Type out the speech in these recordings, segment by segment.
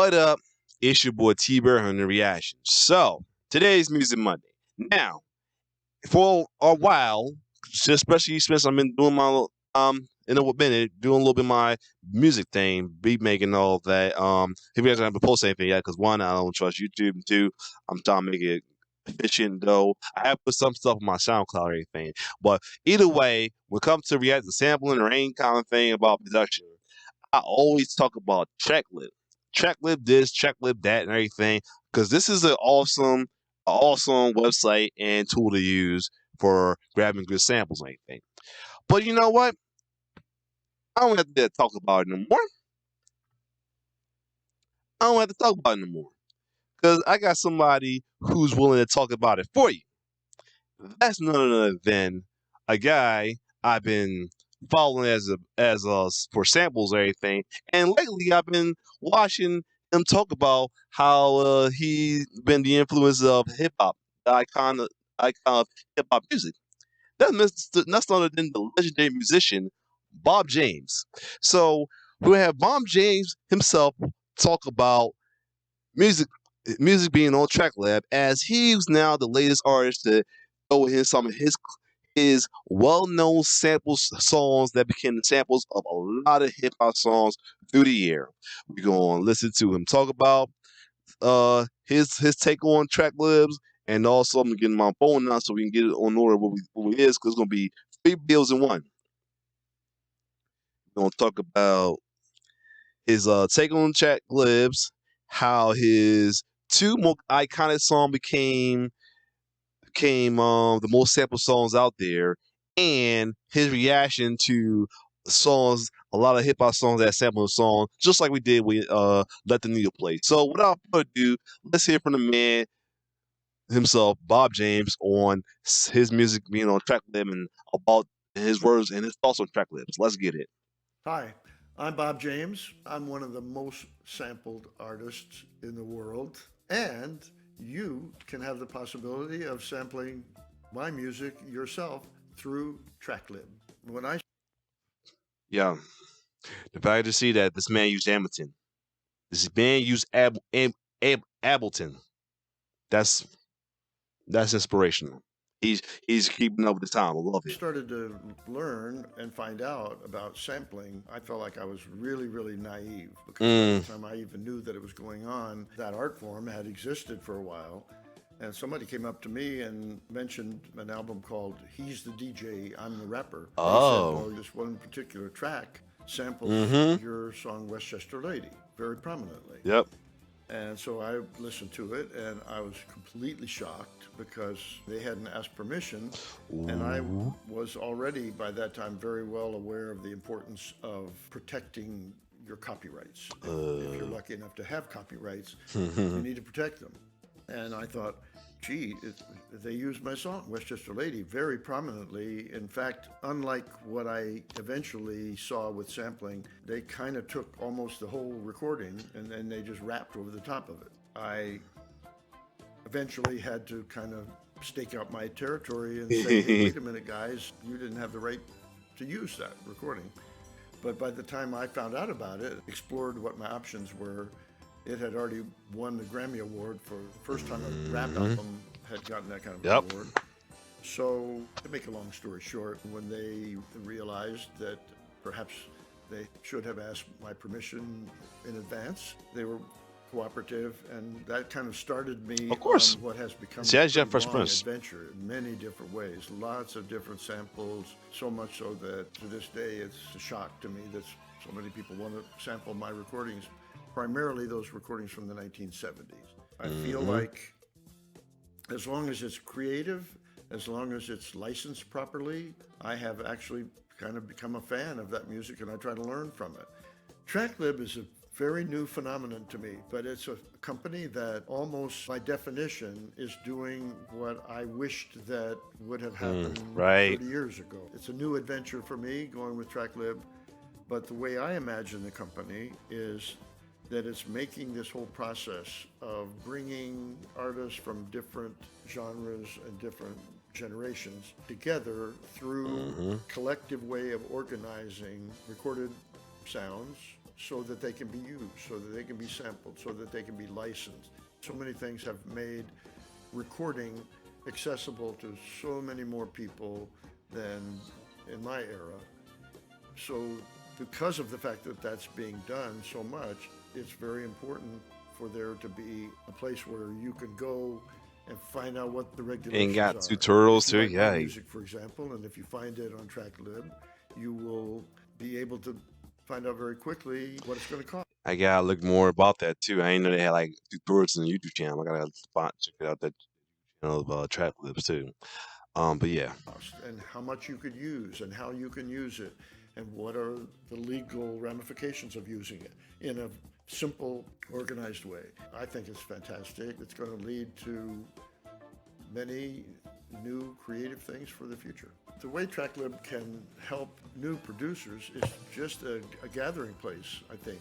What up? It's your boy T-Bear on the reaction. So, today's Music Monday. Now, for a while, especially since I've been doing my in a minute, doing a little bit of my music thing, beat making, all of that. If you guys haven't posted anything yet, because one, I don't trust YouTube, and two, I'm trying to make it efficient. Though I have put some stuff on my SoundCloud or anything, but either way, when it comes to react to sampling or any kind of thing about production, I always talk about Tracklib. Tracklib this, Tracklib that, and everything, because this is an awesome website and tool to use for grabbing good samples and anything. But you know what? I don't have to talk about it no more. I don't have to talk about it no more. Because I got somebody who's willing to talk about it for you. That's none other than a guy I've been following as for samples or anything. And lately I've been watching him talk about how he's been the influence of hip hop, the icon of hip hop music. That's none other than the legendary musician Bob James. So we have Bob James himself talk about music music being on Track Lab, as he's now the latest artist to go in some of his well-known samples songs that became the samples of a lot of hip hop songs through the year. We're gonna listen to him talk about his take on Track Libs, and also I'm gonna get my phone now so we can get it on order what we is, because it's gonna be three bills in one. We're gonna talk about his take on Track Libs, how his two more iconic song became the most sampled songs out there, and his reaction to songs, a lot of hip hop songs that sample a song, just like we did with Let the Needle Play. So without further ado, let's hear from the man himself, Bob James, on his music being on Tracklib and about his words and his thoughts on Tracklibs. Let's get it. Hi, I'm Bob James. I'm one of the most sampled artists in the world, and you can have the possibility of sampling my music yourself through Tracklib. When I Yeah, the fact to see that this man used Hamilton, this man used Ableton. That's that's inspirational. He's keeping up with the time. I love it. started to learn and find out about sampling, I felt like I was really, really naive because by the Mm. time I even knew that it was going on, that art form had existed for a while. And somebody came up to me and mentioned an album called He's the DJ, I'm the Rapper. They said, Oh. well, this one particular track samples Mm-hmm. your song Westchester Lady very prominently. Yep. And so I listened to it and I was completely shocked because they hadn't asked permission. And I Ooh. was already by that time very well aware of the importance of protecting your copyrights. If you're lucky enough to have copyrights, you need to protect them. And I thought, gee, they used my song, Westchester Lady, very prominently. In fact, unlike what I eventually saw with sampling, they kind of took almost the whole recording and then they just rapped over the top of it. I eventually had to kind of stake out my territory and say, hey, wait a minute, guys, you didn't have the right to use that recording. But by the time I found out about it, explored what my options were, it had already won the Grammy Award for the first time a rap album had gotten that kind of Yep. award. So, to make a long story short, when they realized that perhaps they should have asked my permission in advance, they were cooperative, and that kind of started me Of on course. what has become See, a that's Jeff pretty Fresh long Prince. adventure in many different ways. Lots of different samples, so much so that to this day it's a shock to me that so many people want to sample my recordings, primarily those recordings from the 1970s. I feel like as long as it's creative, as long as it's licensed properly, I have actually kind of become a fan of that music and I try to learn from it. Tracklib is a very new phenomenon to me, but it's a company that almost by definition is doing what I wished that would have happened Right. 30 years ago. It's a new adventure for me going with Tracklib, but the way I imagine the company is that it's making this whole process of bringing artists from different genres and different generations together through collective way of organizing recorded sounds, so that they can be used, so that they can be sampled, so that they can be licensed. So many things have made recording accessible to so many more people than in my era. So, because of the fact that that's being done so much, it's very important for there to be a place where you can go and find out what the And regulations got are. tutorials If you too. like my Yeah, music, for example, and if you find it on Tracklib, you will be able to find out very quickly what it's going to I gotta look more about that too. I ain't know they had like tutorials on the YouTube channel. I gotta check it out that channel of track clips too. But yeah, cost and how much you could use and how you can use it and what are the legal ramifications of using it in a simple, organized way. I think it's fantastic. It's going to lead to many new creative things for the future. The way Tracklib can help new producers is just a gathering place, I think,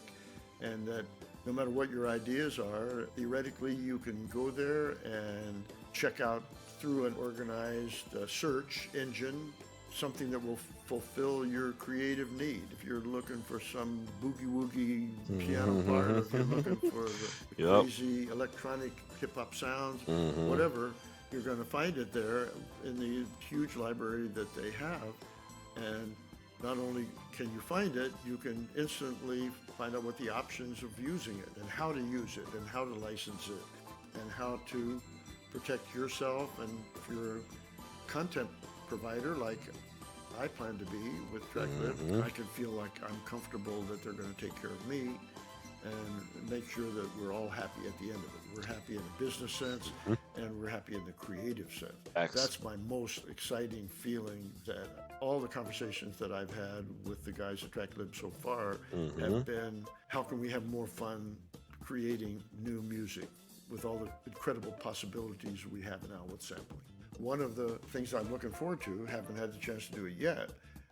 and that no matter what your ideas are, theoretically you can go there and check out through an organized search engine something that will fulfill your creative need. If you're looking for some boogie woogie piano part, or if you're looking for the yep. crazy electronic hip hop sounds, Hmm. whatever, you're going to find it there in the huge library that they have. And not only can you find it, you can instantly find out what the options of using it and how to use it and how to license it and how to protect yourself. And if you're a content provider like I plan to be with Tracklib, I can feel like I'm comfortable that they're going to take care of me and make sure that we're all happy at the end of it. We're happy in a business sense and we're happy in the creative sense. X. That's my most exciting feeling, that all the conversations that I've had with the guys at Tracklib so far have been, how can we have more fun creating new music with all the incredible possibilities we have now with sampling. One of the things I'm looking forward to, haven't had the chance to do it yet,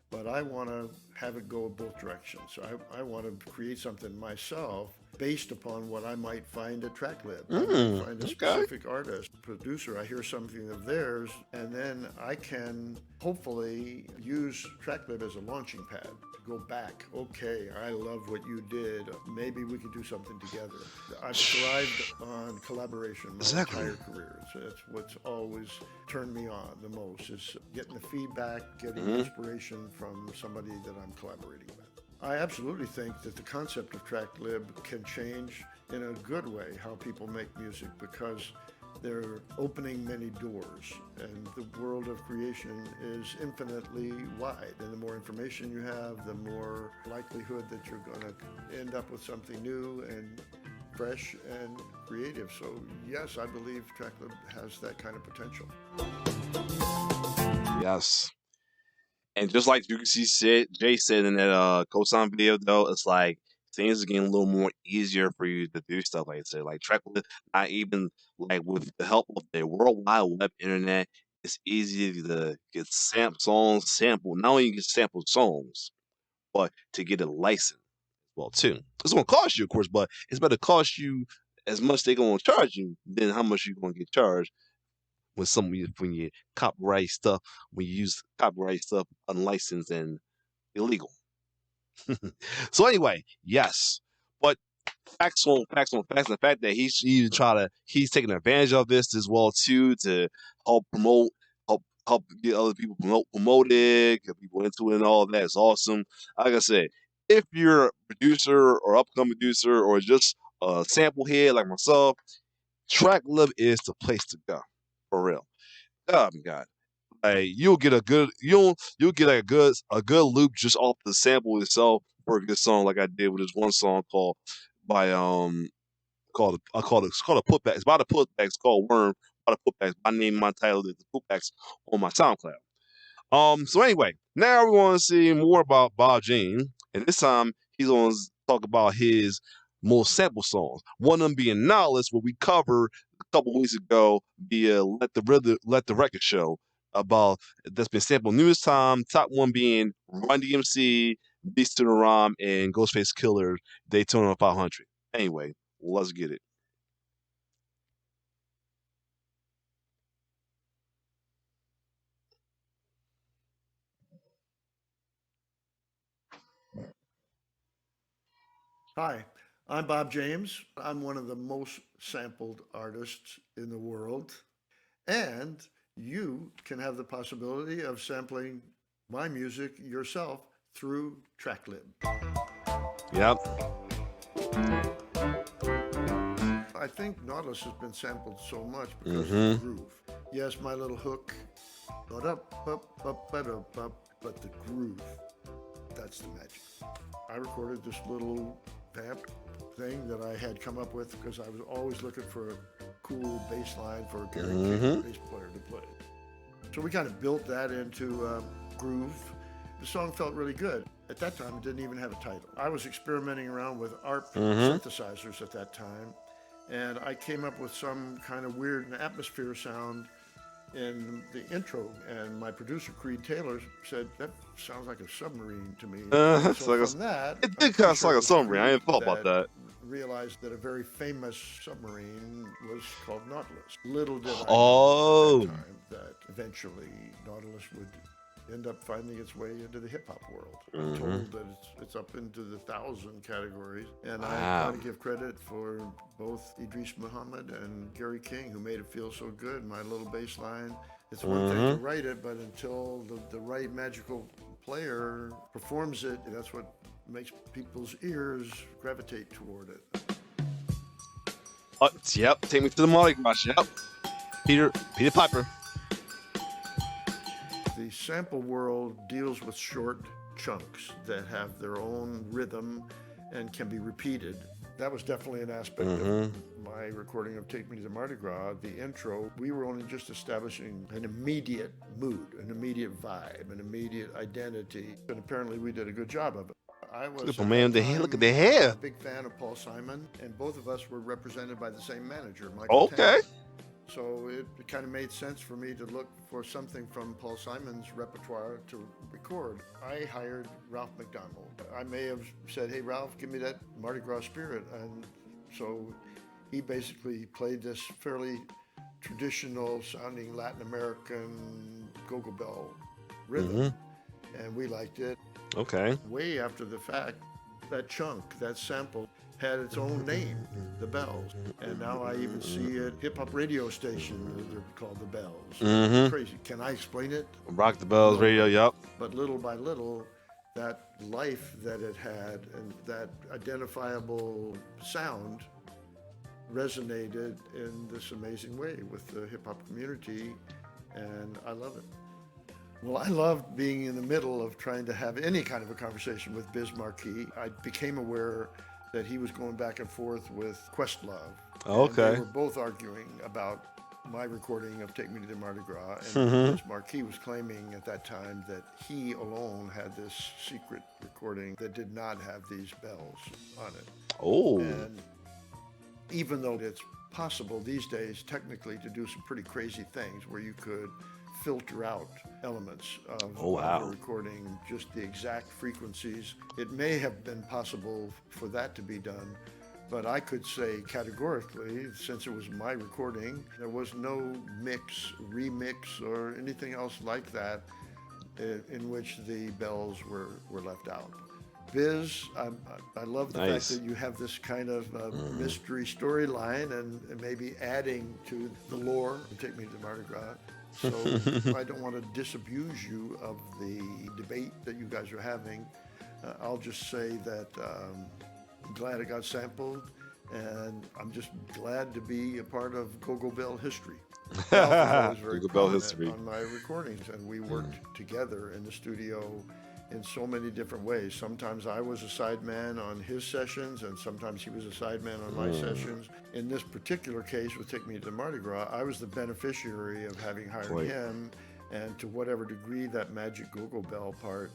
but I want to have it go both directions. I want to create something myself based upon what I might find at Tracklib. I might find a Okay. specific artist, producer, I hear something of theirs, and then I can hopefully use Tracklib as a launching pad to go back. Okay, I love what you did. Maybe we could do something together. I've thrived on collaboration my Exactly. entire career. It's what's always turned me on the most, is getting the feedback, getting Hmm. inspiration from somebody that I'm collaborating with. I absolutely think that the concept of Tracklib can change in a good way how people make music, because they're opening many doors, and the world of creation is infinitely wide. And the more information you have, the more likelihood that you're going to end up with something new and fresh and creative. So, yes, I believe Tracklib has that kind of potential. Yes. And just like you can see Jay said in that cosign video though, it's like things are getting a little more easier for you to do stuff like I said. Like Tracklist, not even like with the help of the World Wide Web internet, it's easy to get songs sampled. Not only get sampled songs, but to get a license as well too. It's gonna cost you, of course, but it's better cost you as much they're gonna charge you than how much you're gonna get charged when you copyright stuff, when you use copyright stuff unlicensed and illegal. So anyway, yes, but facts. The fact that he's taking advantage of this as well too to help promote, help get other people promote it, get people into it, and all of that is awesome. Like I said, if you're a producer or upcoming producer or just a sample head like myself, Tracklib is the place to go for real. Oh my god. Like you'll get like a good loop just off the sample itself for a good song like I did with this one song called by it's called a putback. It's by the putbacks called Worm by the putbacks. I named my title the putbacks on my SoundCloud. So anyway, now we want to see more about Bob Jean, and this time he's going to talk about his most sample songs. One of them being Knowledge, what we covered a couple weeks ago via Let the Record Show about that's been sampled numerous time. Top one being Run DMC, Beast to the Rhyme, and Ghostface Killer Daytona 500. Anyway, let's get it. Hi, I'm Bob James. I'm one of the most sampled artists in the world, and you can have the possibility of sampling my music yourself through Tracklib. Yep. I think Nautilus has been sampled so much because of the Mm-hmm. groove. Yes, my little hook, but the groove, that's the magic. I recorded this little vamp thing that I had come up with because I was always looking for a cool bass line for a Gary King bass player to play. So we kind of built that into groove. The song felt really good. At that time, it didn't even have a title. I was experimenting around with ARP synthesizers at that time, and I came up with some kind of weird atmosphere sound in the intro, and my producer Creed Taylor said that sounds like a submarine to me. It's So like from that, it I'm did kind pretty of sure like it a was submarine. I Creed didn't thought about that that. realized that a very famous submarine was called Nautilus. Little did I know at Oh. that time that eventually Nautilus would end up finding its way into the hip hop world. I'm told that it's up into the 1,000 categories, and I Wow. got to give credit for both Idris Muhammad and Gary King, who made it feel so good. My little bass line. It's one thing to write it, but until the right magical player performs it, that's what makes people's ears gravitate toward it. Yep. Take me to the Molly Crush. Yep. Peter Piper. The sample world deals with short chunks that have their own rhythm and can be repeated. That was definitely an aspect of my recording of Take Me to the Mardi Gras. The intro, we were only just establishing an immediate mood, an immediate vibe, an immediate identity, and apparently we did a good job of it. I was Look at man, that the hair. time Look at the hair. a big fan of Paul Simon, and both of us were represented by the same manager, Michael Okay. Tan. So it kind of made sense for me to look for something from Paul Simon's repertoire to record. I hired Ralph McDonald. I may have said, hey, Ralph, give me that Mardi Gras spirit. And so he basically played this fairly traditional sounding Latin American go-go bell rhythm. And we liked it. Okay. Way after the fact, that chunk, that sample, had its own name, the Bells. And now I even see it, hip hop radio station, they're called the Bells. Crazy. Can I explain it? Rock the Bells No radio. way. Yep. But little by little, that life that it had and that identifiable sound resonated in this amazing way with the hip hop community, and I love it. Well, I loved being in the middle of trying to have any kind of a conversation with Biz Markie. I became aware that he was going back and forth with Questlove. And Okay. they were both arguing about my recording of Take Me to the Mardi Gras. And Biz Markie was claiming at that time that he alone had this secret recording that did not have these bells on it. Oh. And even though it's possible these days technically to do some pretty crazy things where you could filter out elements of a recording, just the exact frequencies. It may have been possible for that to be done, but I could say categorically, since it was my recording, there was no mix, remix, or anything else like that in which the bells were left out. Biz, I love the fact that you have this kind of mystery storyline and maybe adding to the lore to Take Me to Mardi Gras. So I don't want to disabuse you of the debate that you guys are having. I'll just say that I'm glad it got sampled, and I'm just glad to be a part of Go-Go Bell history. Ralph was always very prominent on my recordings, and we worked together in the studio in so many different ways. Sometimes I was a sideman on his sessions, and sometimes he was a sideman on my sessions. In this particular case with Take Me to Mardi Gras, I was the beneficiary of having hired him, and to whatever degree that Magic Go-Go Bell part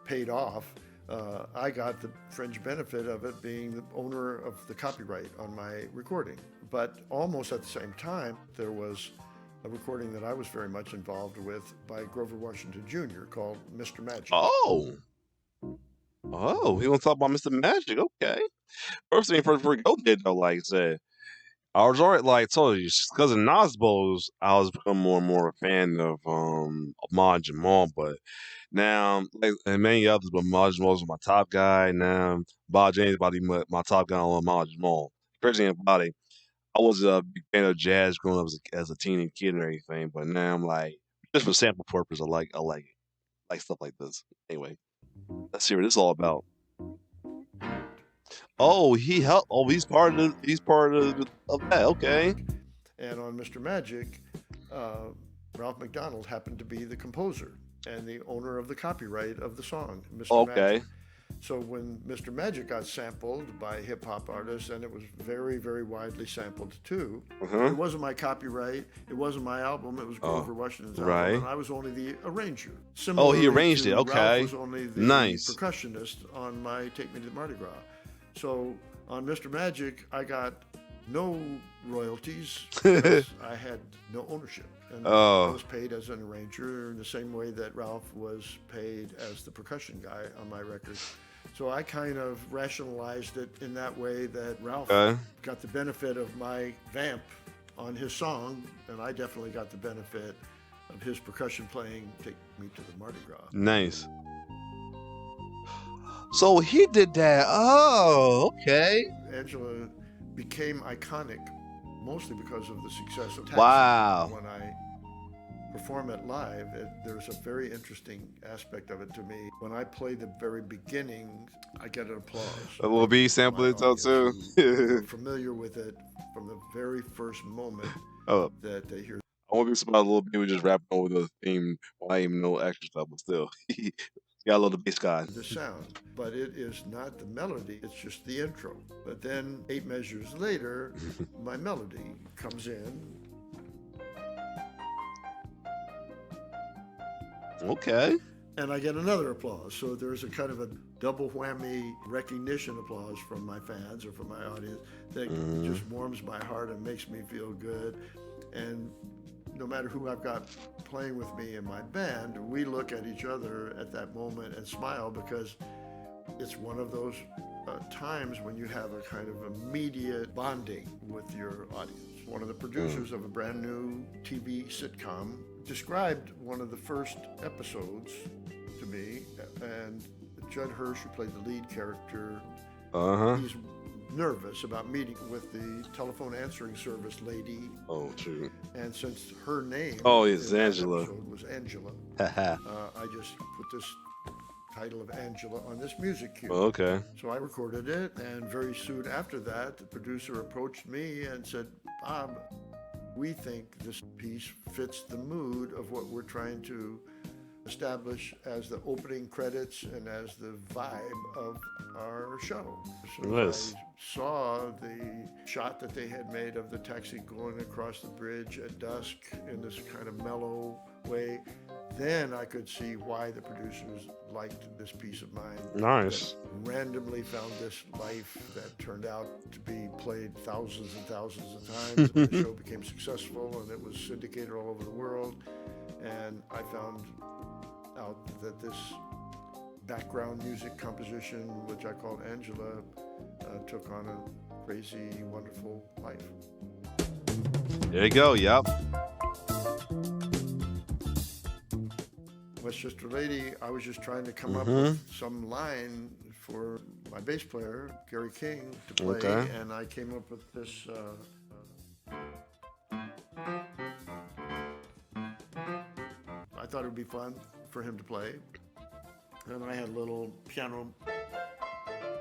paid off, I got the fringe benefit of it being the owner of the copyright on my recording. But almost at the same time, there was a recording that I was very much involved with by Grover Washington Jr. called Mr. Magic. Oh, we want to talk about Mr. Magic. Okay. First thing first, before we go there, though, like I said, I was already like told you because of Nasbos, I was becoming more and more a fan of Mod Jamal, but now like and many others, but Mod Jamal was my top guy. Now Bob James about to be my top guy on Mod Jamal. Crazy about it. I was a big fan of jazz growing up as a teen and kid and everything, but now I'm like just for sample purpose, I like stuff like this. Anyway, let's see what this is all about. Oh, he helped. Oh, he's part of that. Okay. And on Mr. Magic, uh, Ralph McDonald happened to be the composer and the owner of the copyright of the song, Mr. Magic. Okay. So when Mr. Magic got sampled by hip hop artists, and it was very, very widely sampled too, Uh-huh. it wasn't my copyright, it wasn't my album, it was Grover Washington's album, Right. and I was only the arranger. Oh, Similarly he arranged to it. Okay. Ralph was only the Nice. percussionist on my Take Me to the Mardi Gras. So on Mr. Magic, I got no royalties because I had no ownership. And I was paid as an arranger in the same way that Ralph was paid as the percussion guy on my record. So I kind of rationalized it in that way that Ralph got the benefit of my vamp on his song, and I definitely got the benefit of his percussion playing Take Me to the Mardi Gras. Nice. So he did that. Oh, okay. Angela became iconic mostly because of the success of Taxi. Wow. When I perform it live, there's a very interesting aspect of it to me. When I play the very beginning, I get an applause. Will be sampling it too. Who are familiar with it from the very first moment that they hear. I want to be somebody a little bit. We just rapping over the theme. Well, I even know extra stuff, but still, got a little bass guy. The sound, but it is not the melody. It's just the intro. But then 8 measures later, my melody comes in. Okay. And I get another applause. So there's a kind of a double whammy recognition applause from my fans or from my audience that just warms my heart and makes me feel good. And no matter who I've got playing with me in my band, we look at each other at that moment and smile because it's one of those times when you have a kind of immediate bonding with your audience. One of the producers of a brand new TV sitcom described one of the first episodes to me, and Judd Hirsch, who played the lead character, he's nervous about meeting with the telephone answering service lady. Oh, true. And since her name is Angela. Was Angela, I just put this title of Angela on this music cue. Okay. So I recorded it, and very soon after that, the producer approached me and said, Bob, we think this piece fits the mood of what we're trying to establish as the opening credits and as the vibe of our show. So Yes. I saw the shot that they had made of the taxi going across the bridge at dusk in this kind of mellow way. Then I could see why the producers liked this piece of mine. Nice. Randomly found this life that turned out to be played thousands and thousands of times. And the show became successful, and it was syndicated all over the world. And I found out that this background music composition, which I called Angela, took on a crazy, wonderful life. There you go. Yep. Westchester Lady, I was just trying to come up with some line for my bass player, Gary King, to play, and I came up with this. I thought it would be fun for him to play, and I had a little piano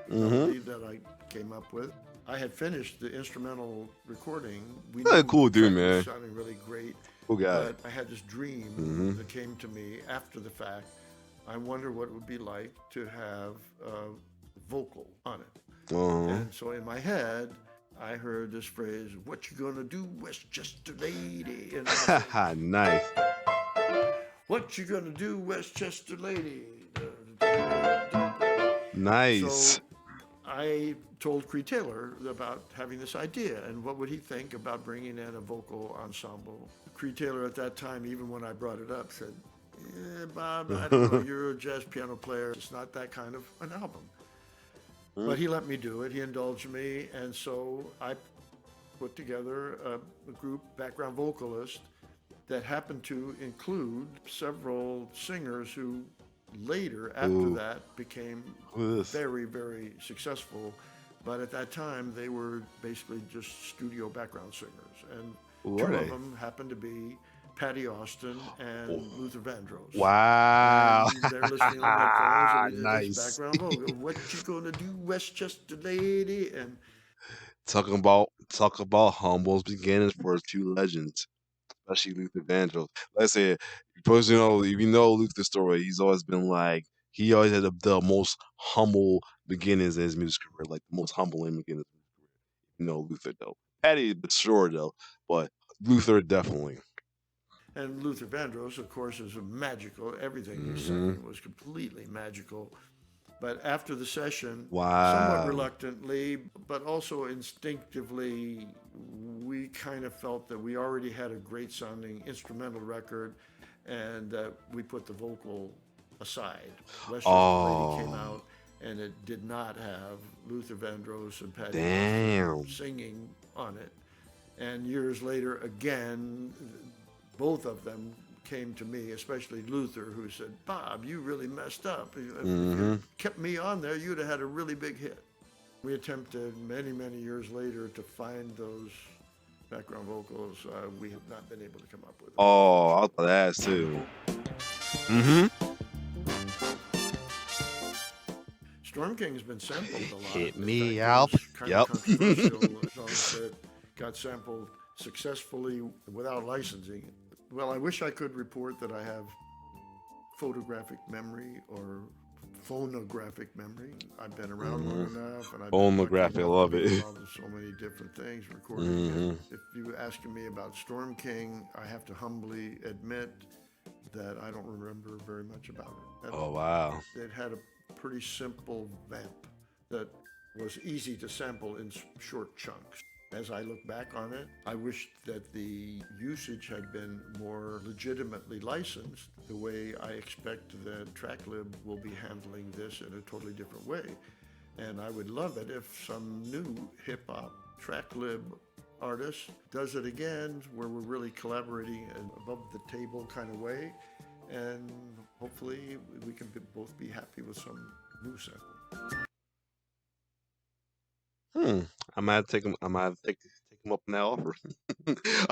melody that I came up with. I had finished the instrumental recording. We knew cool dude, man. Was sounding really great. Cool guy. But I had this dream that came to me after the fact. I wonder what it would be like to have a vocal on it. And so in my head, I heard this phrase, "What you gonna do, Westchester Lady?" And I said, Nice. "What you gonna do, Westchester Lady?" Nice. So I told Creed Taylor about having this idea and what would he think about bringing in a vocal ensemble. Creed Taylor at that time, even when I brought it up, said, "Yeah, Bob, I don't know, you're a jazz piano player. It's not that kind of an album." But he let me do it. He indulged me, and so I put together a group, background vocalist, that happened to include several singers who later, after Ooh, that, became who is this? very, very successful. But at that time, they were basically just studio background singers. And Who are two of they? them happened to be Patty Austin Oh, and Luther Vandross. wow. And they're listening on headphones, and we did this Nice. background vocal. What you gonna do, Westchester lady? And Talk about humble beginnings for two legends, especially Luther Vandross. Like I said, first, if you know Luther's story, he's always been like he always had the most humble beginnings in his music career, like the most humble in beginnings. Luther though. Patty, but sure though, but Luther definitely. Luther Vandross, of course, is a magical. Everything he Hmm. sang was completely magical. But after the session, somewhat Wow. reluctantly, but also instinctively, we kind of felt that we already had a great sounding instrumental record, and we put the vocal aside. Westchester Lady came Oh, out, and it did not have Luther Vandross and Patty Austin damn. singing on it. And years later, again, both of them came to me, especially Luther, who said, Bob, you really messed up. If you Hmm. kept me on there, you'd have had a really big hit. We attempted many, many years later to find those background vocals. We have not been able to come up with them, Oh, I was unfortunately. about to ask too. Hmm. Storm King's been sampled a lot. Hit In me fact, it up. was kind of Yep. controversial songs that got sampled successfully without licensing. Well, I wish I could report that I have photographic memory or phonographic memory. I've been around long Hmm. enough, and I've been lucky Phonographic, I enough to love be it. involved in so many different things, recording. Hmm. And if you asking me about Storm King, I have to humbly admit that I don't remember very much about it. Oh wow. It had a pretty simple vamp that was easy to sample in short chunks. As I look back on it, I wish that the usage had been more legitimately licensed, the way I expect that Tracklib will be handling this in a totally different way. And I would love it if some new hip hop Tracklib artist does it again, where we're really collaborating in above the table kind of way. And hopefully we can both be happy with some new sample. Hmm. I might take him. I might take him up on that offer.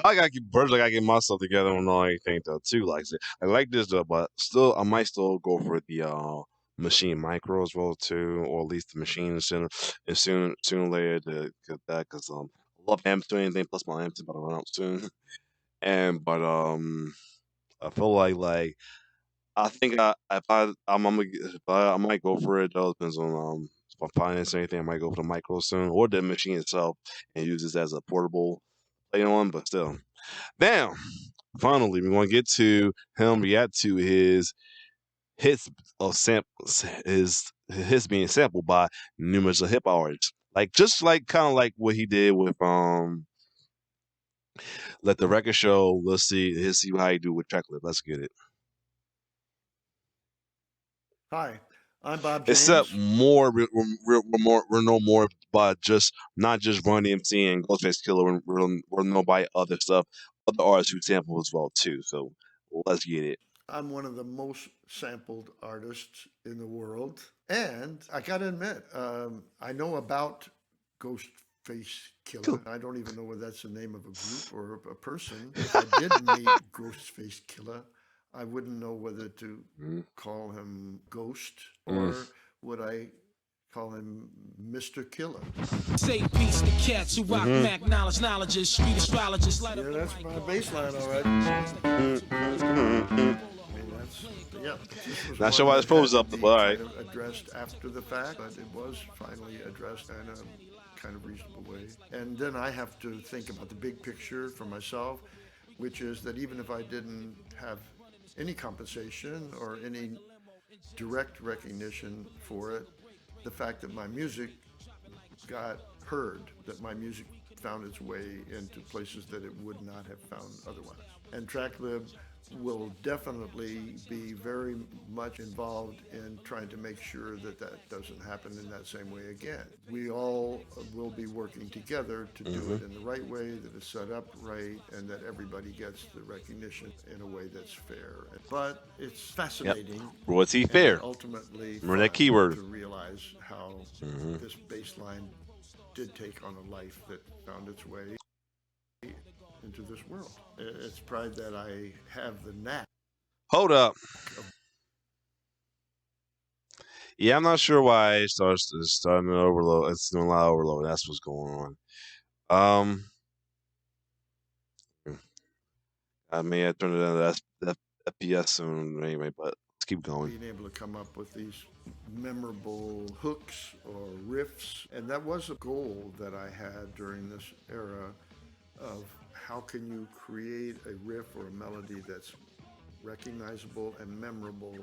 I gotta keep first. I gotta get myself together on all anything though too. Like I said, I like this though, but still, I might still go for the machine micro as well too, or at least the machine center. And sooner or later to get that because I love amps doing anything. Plus my amps about to run out soon. And but I feel like I think I might go for it though. Depends on if I finance or anything. I might go for the micro soon or the machine itself and use this as a portable play on. But still, damn. Finally, we're gonna get to him react to his hits of samples, his being sampled by numerous of hip artists. Like just like kind of like what he did with let the record show. Let's see how he do with Tracklib. Let's get it. Hi, I'm Bob Except James. more, we're no more, but just not just Run DMC and Ghostface Killer. We're know by other stuff, other artists who sample as well too. So let's get it. I'm one of the most sampled artists in the world. And I got to admit, I know about Ghostface Killer. Cool. I don't even know whether that's the name of a group or a person. If I did meet Ghostface Killer, I wouldn't know whether to Mm, call him Ghost mm, or would I call him Mr. Killer. Say peace to cats who rock mm-hmm. Mac knowledge, street astrologists, light Yeah, up the that's mic. my bass line, all right. Mm, mm, mm, mm. I mean, yeah, this was Not sure one why that this froze had to up, but be all right. kind of addressed after the fact, but it was finally addressed in a kind of reasonable way. And then I have to think about the big picture for myself, which is that even if I didn't have any compensation or any direct recognition for it, the fact that my music got heard, that my music found its way into places that it would not have found otherwise. And Tracklib will definitely be very much involved in trying to make sure that that doesn't happen in that same way again. We all will be working together to do it in the right way, that it's set up right, and that everybody gets the recognition in a way that's fair. But it's fascinating. Royalty And fair. ultimately Remember that fun keyword. to realize how this bass line did take on a life that found its way into this world. It's pride that I have the knack. Hold up. Yeah, I'm not sure why it's starting to overload. It's doing a lot of overload. That's what's going on. I may have turned it down to that FPS soon anyway, but let's keep going. Being able to come up with these memorable hooks or riffs. And that was a goal that I had during this era of how can you create a riff or a melody that's recognizable and memorable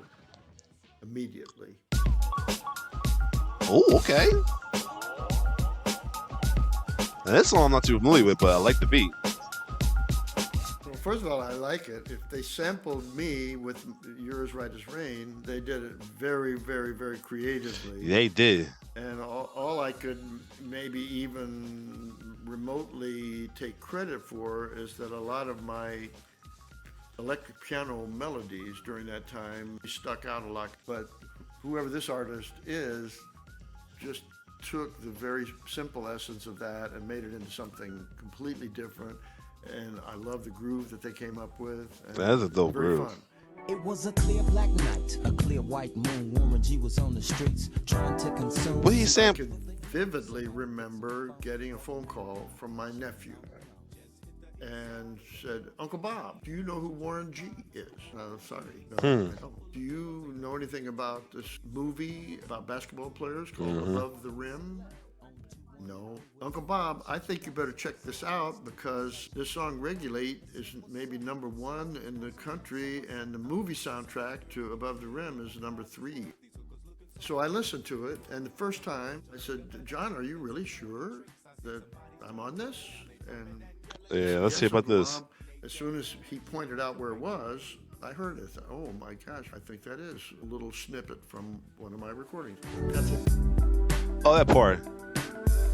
immediately. Oh, okay. Now, this song I'm not too familiar with, but I like the beat. Well, first of all, I like it. If they sampled me with You're as Right as Rain, they did it very, very, very creatively. They did. And all I could maybe even remotely take credit for is that a lot of my electric piano melodies during that time stuck out a lot. But whoever this artist is just took the very simple essence of that and made it into something completely different. And I love the groove that they came up with. And That's a dope very groove. fun. It was a clear black night, a clear white moon. Warren G was on the streets trying to consume. What he I sample? could vividly remember getting a phone call from my nephew and said, Uncle Bob, do you know who Warren G is? Sorry, no, I don't. Do you know anything about this movie about basketball players called Above the Rim? No. Uncle Bob, I think you better check this out because this song Regulate is maybe number 1 in the country and the movie soundtrack to Above the Rim is number 3. So I listened to it and the first time I said, John, are you really sure that I'm on this? And he Yeah, said, let's see "Yes, about Uncle this. Bob." As soon as he pointed out where it was, I heard it. Oh my gosh, I think that is a little snippet from one of my recordings. That's it. Oh, that part.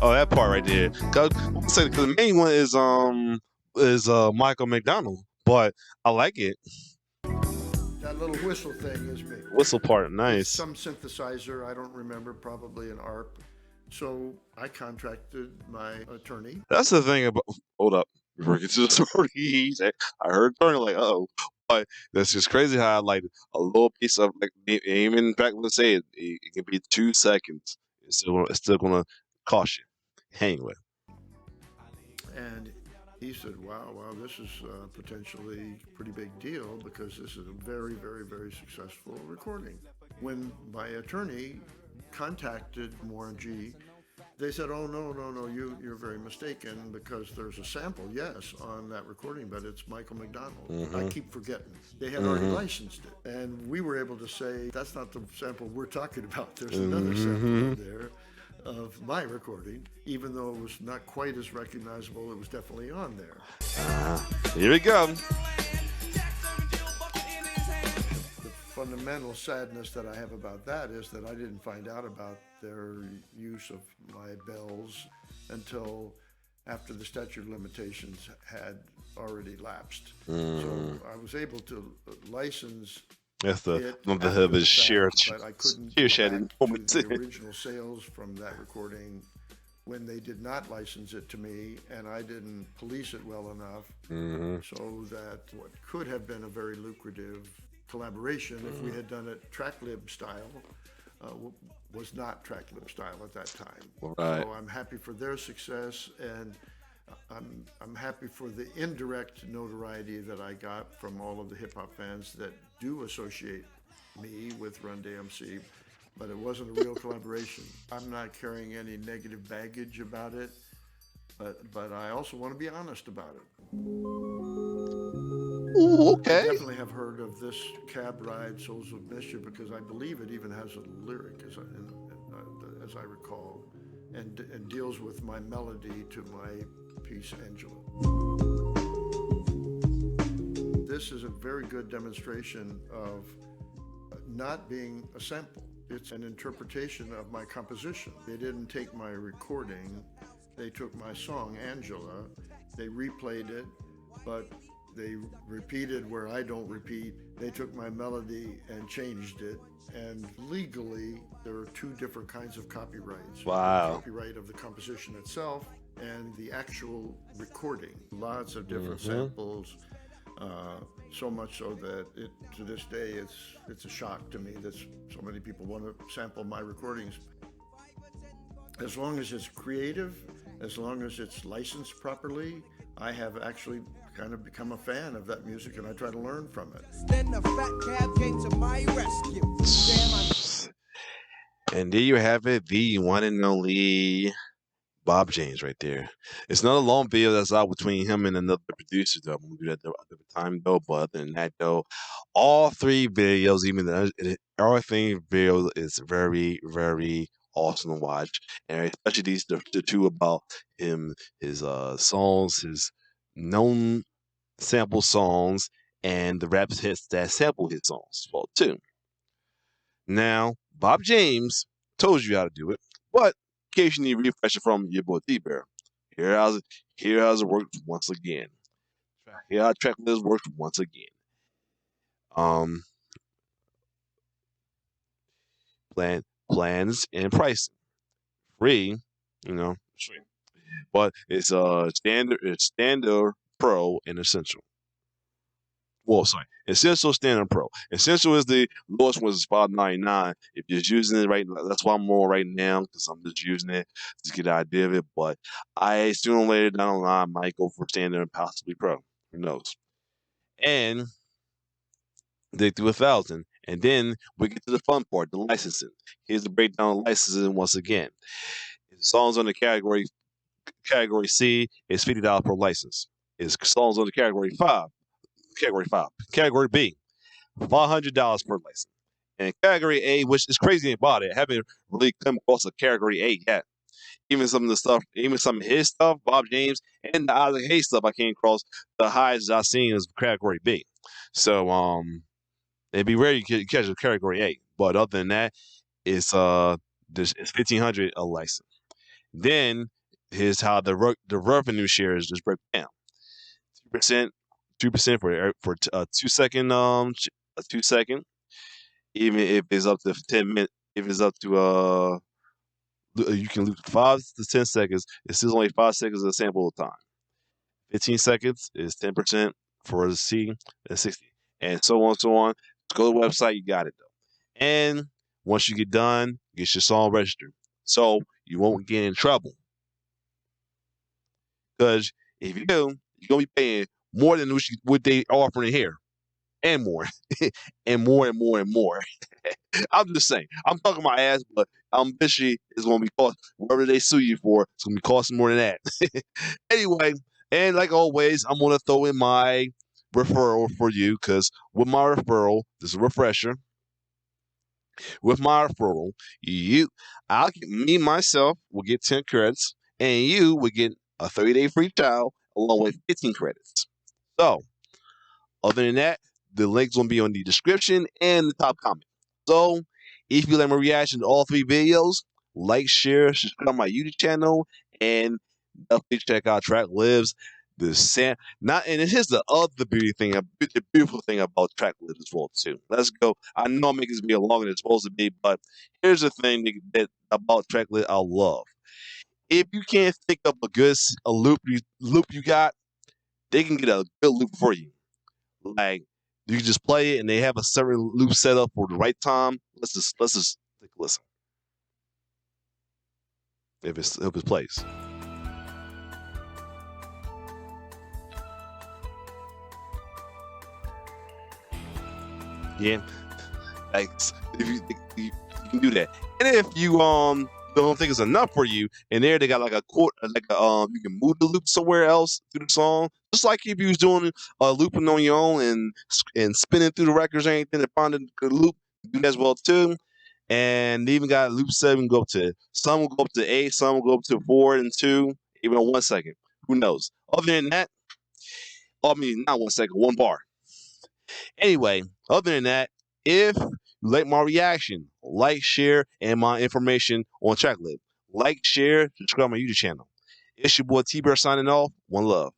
Oh, that part right there. Cause the main one is Michael McDonald, but I like it. That little whistle thing is me. Whistle part, It's nice. some synthesizer, I don't remember, probably an ARP. So I contracted my attorney. That's the thing about. Hold up, before we get to the story, I heard Turner like, oh, but that's just crazy how like a little piece of like even in fact, let's say it can be 2 seconds. It's still gonna cost you. Anyway. And he said, wow, this is potentially a pretty big deal because this is a very, very, very successful recording. When my attorney contacted Warren G, they said, oh, no, you're very mistaken because there's a sample, yes, on that recording, but it's Michael McDonald. I keep forgetting. They had already licensed it. And we were able to say, that's not the sample we're talking about. There's another sample in there of my recording, even though it was not quite as recognizable, it was definitely on there. Here we go. The fundamental sadness that I have about that is that I didn't find out about their use of my bells until after the statute of limitations had already lapsed. So I was able to license That's the it one of after the the sheer fact, but I couldn't sheer go shedding back to moments. the original sales from that recording when they did not license it to me and I didn't police it well enough so that what could have been a very lucrative collaboration if we had done it Tracklib style was not Tracklib style at that time. Right. So I'm happy for their success and I'm happy for the indirect notoriety that I got from all of the hip hop fans that do associate me with Run DMC, but it wasn't a real collaboration. I'm not carrying any negative baggage about it, but I also want to be honest about it. Ooh, I okay. definitely have heard of this cab ride, Souls of Mischief, because I believe it even has a lyric, as I recall, and deals with my melody to my piece, Angela. This is a very good demonstration of not being a sample. It's an interpretation of my composition. They didn't take my recording, they took my song, Angela, they replayed it, but they repeated where I don't repeat. They took my melody and changed it. And legally, there are two different kinds of copyrights. Wow. The copyright of the composition itself and the actual recording. Lots of different samples. So much so that to this day it's a shock to me that so many people want to sample my recordings. As long as it's creative, as long as it's licensed properly, I have actually kind of become a fan of that music, and I try to learn from it. Then the fat cab came to my rescue. And there you have it, the one and only Bob James right there. It's not a long video that's out between him and another producer though. I'm gonna do that at the time though. But other than that though, all three videos, even the everything video is very, very awesome to watch. And especially the two about him, his songs, his known sample songs, and the rap hits that sample his songs as well too. Now, Bob James told you how to do it, but in case you need a refresher from your boy D-Bear, here how's it worked once again. Here how Tracklib works once again. Plans and pricing. Free, free. But it's standard, pro, and essential. Well, sorry, Essential, Standard, Pro. Essential is the lowest one, is $5.99. If you're just using it right now, that's why I'm on right now, because I'm just using it to get an idea of it. But I sooner or later down the line might go for Standard and possibly Pro. Who knows? And they do 1,000, and then we get to the fun part, the licensing. Here's the breakdown of licensing once again. Songs on the category C is $50 per license. Is songs on the category 5. Category B, $500 per license. And category A, which is crazy about it, I haven't really come across a category A yet. Even some of his stuff, Bob James, and the Isaac Hayes stuff, I came across the highest I've seen is category B. So it'd be rare you catch a category A. But other than that, it's $1,500 a license. Then here's how the revenue share is just broken down. 2% for 2 second, a 2 second. Even if it's up to 10 minutes, if it's up to you can loop 5 to 10 seconds. It's still only 5 seconds of sample time. 15 seconds is 10% for the C and 60, and so on, so on. Go to the website, you got it though. And once you get done, get your song registered, so you won't get in trouble. Because if you do, you're gonna be paying more than what they offering here, and more, and more, and more, and more. I'm just saying. I'm talking my ass, but I'm bitchy is going to be cost whatever they sue you for. It's going to be costing more than that. Anyway, and like always, I'm going to throw in my referral for you, because with my referral, this is a refresher. With my referral, myself will get 10 credits, and you will get a 30-day free trial along with 15 credits. So, other than that, the link's going to be on the description and the top comment. So, if you like my reaction to all three videos, like, share, subscribe to my YouTube channel, and definitely check out Tracklib's and here's the other the beautiful thing about Tracklib as well too. Let's go. I know I'm making this video longer than it's supposed to be, but here's the thing about Tracklib I love. If you can't think of a loop you got, they can get a good loop for you. Like, you can just play it, and they have a certain loop set up for the right time. Let's just take a listen. If it plays. Yeah, like if you can do that, and if you don't think it's enough for you, and there they got like you can move the loop somewhere else through the song, just like if you was doing looping on your own and spinning through the records or anything to find a good loop, do that as well too. And they even got loop 7 go up to, some will go up to 8, some will go up to 4 and 2, even on 1 second. Who knows? Other than that, I mean, not 1 second, 1 bar. Anyway, other than that, if you like my reaction, like, share, and my information on Tracklib. Like, share, subscribe to my YouTube channel. It's your boy T-Bear signing off. One love.